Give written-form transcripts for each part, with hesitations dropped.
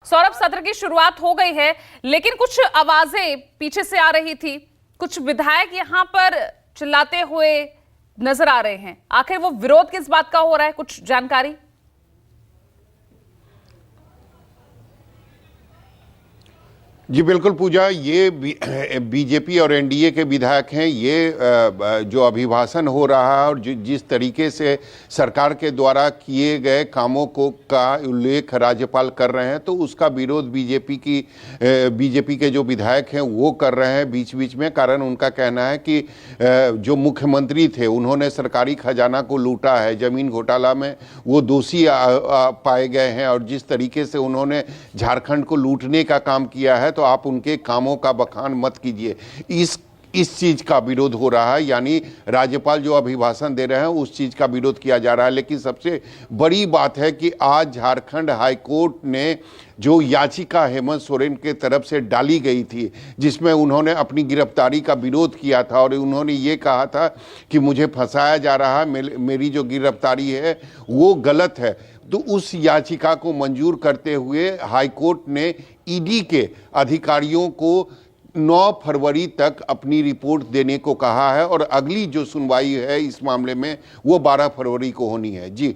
सौरभ, सत्र की शुरुआत हो गई है, लेकिन कुछ आवाजें पीछे से आ रही थी। कुछ विधायक यहां पर चिल्लाते हुए नजर आ रहे हैं। आखिर वो विरोध किस बात का हो रहा है, कुछ जानकारी? जी बिल्कुल पूजा, ये बीजेपी और एनडीए के विधायक हैं। ये जो अभिभाषण हो रहा है और जिस तरीके से सरकार के द्वारा किए गए कामों का उल्लेख राज्यपाल कर रहे हैं, तो उसका विरोध बीजेपी के जो विधायक हैं वो कर रहे हैं बीच बीच में। कारण उनका कहना है कि जो मुख्यमंत्री थे उन्होंने सरकारी खजाना को लूटा है, जमीन घोटाला में वो दोषी पाए गए हैं, और जिस तरीके से उन्होंने झारखंड को लूटने का काम किया है तो आप उनके कामों का बखान मत कीजिए। इस चीज का विरोध हो रहा है, यानी राज्यपाल जो अभिभाषण दे रहे हैं उस चीज का विरोध किया जा रहा है। लेकिन सबसे बड़ी बात है कि आज झारखंड हाईकोर्ट ने जो याचिका हेमंत सोरेन के तरफ से डाली गई थी, जिसमें उन्होंने अपनी गिरफ्तारी का विरोध किया था और उन्होंने ये कहा था कि मुझे फंसाया जा रहा है, मेरी जो गिरफ्तारी है वो गलत है, तो उस याचिका को मंजूर करते हुए हाईकोर्ट ने ईडी के अधिकारियों को 9 फरवरी तक अपनी रिपोर्ट देने को कहा है, और अगली जो सुनवाई है इस मामले में वो 12 फरवरी को होनी है। जी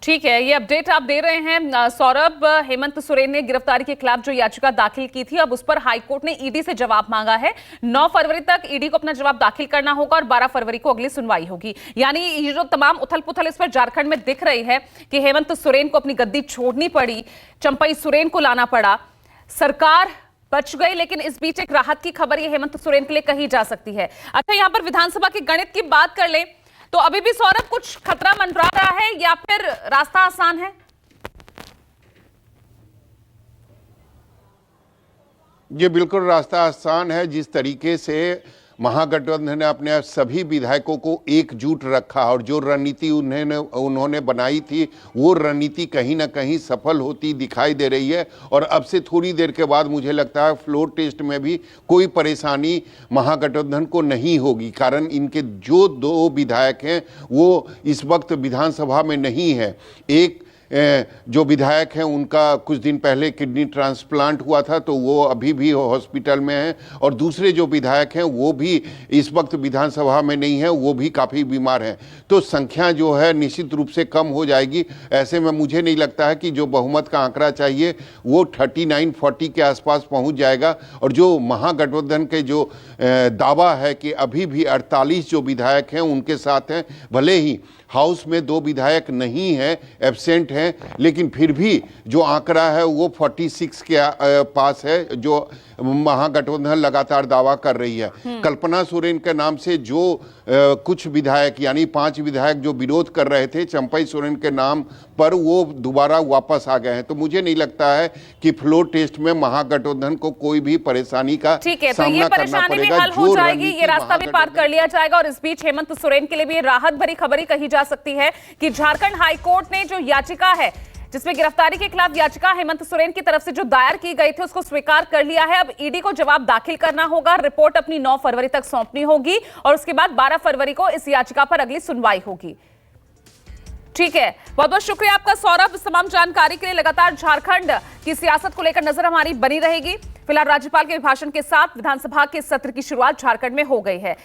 ठीक है, ये अपडेट आप दे रहे हैं सौरभ। हेमंत सोरेन ने गिरफ्तारी के खिलाफ जो याचिका दाखिल की थी, अब उस पर हाईकोर्ट ने ईडी से जवाब मांगा है। 9 फरवरी तक ईडी को अपना जवाब दाखिल करना होगा और 12 फरवरी को अगली सुनवाई होगी। यानी ये जो तमाम उथल पुथल इस पर झारखंड में दिख रही है कि हेमंत सोरेन को अपनी गद्दी छोड़नी पड़ी, चंपई सोरेन को लाना पड़ा, सरकार बच गई, लेकिन इस बीच एक राहत की खबर ये हेमंत सोरेन के लिए कही जा सकती है। अच्छा, यहां पर विधानसभा के गणित की बात कर ले तो अभी भी सौरभ कुछ खतरा मंडरा रहा है या फिर रास्ता आसान है? ये बिल्कुल रास्ता आसान है। जिस तरीके से महागठबंधन ने अपने सभी विधायकों को एकजुट रखा और जो रणनीति उन्होंने बनाई थी वो रणनीति कहीं ना कहीं सफल होती दिखाई दे रही है। और अब से थोड़ी देर के बाद मुझे लगता है फ्लोर टेस्ट में भी कोई परेशानी महागठबंधन को नहीं होगी। कारण इनके जो 2 विधायक हैं वो इस वक्त विधानसभा में नहीं है। एक जो विधायक हैं उनका कुछ दिन पहले किडनी ट्रांसप्लांट हुआ था, तो वो अभी भी हॉस्पिटल में हैं, और दूसरे जो विधायक हैं वो भी इस वक्त विधानसभा में नहीं है, वो भी काफ़ी बीमार हैं। तो संख्या जो है निश्चित रूप से कम हो जाएगी। ऐसे में मुझे नहीं लगता है कि जो बहुमत का आंकड़ा चाहिए वो 39-40 के आसपास पहुंच जाएगा। और जो महागठबंधन के जो दावा है कि अभी भी 48 जो विधायक हैं उनके साथ हैं, भले ही हाउस में 2 विधायक नहीं हैं, एब्सेंट हैं, लेकिन फिर भी जो आंकड़ा है वो 46 के पास है, जो महागठबंधन लगातार दावा कर रही है। कल्पना सोरेन के नाम से जो कुछ विधायक यानी 5 विधायक जो विरोध कर रहे थे चंपई सोरेन के नाम पर, वो दोबारा वापस आ गए हैं। तो मुझे नहीं लगता है कि फ्लोर टेस्ट में महागठबंधन को कोई भी परेशानी का सामना करना पड़ेगा। हो जाएगी, ये रास्ता भी पार कर लिया जाएगा। और इस बीच हेमंत सोरेन के लिए भी राहत भरी खबर ही कही जा सकती है कि झारखंड हाईकोर्ट ने जो याचिका है जिसमें गिरफ्तारी के खिलाफ याचिका हेमंत सोरेन की तरफ से जो दायर की गई थी उसको स्वीकार कर लिया है। अब ईडी को जवाब दाखिल करना होगा, रिपोर्ट अपनी 9 फरवरी तक सौंपनी होगी और उसके बाद 12 फरवरी को इस याचिका पर अगली सुनवाई होगी। ठीक है, बहुत बहुत शुक्रिया आपका सौरभ इस तमाम जानकारी के लिए। लगातार झारखंड की सियासत को लेकर नजर हमारी बनी रहेगी। फिलहाल राज्यपाल के भाषण के साथ विधानसभा के सत्र की शुरुआत झारखंड में हो गई है।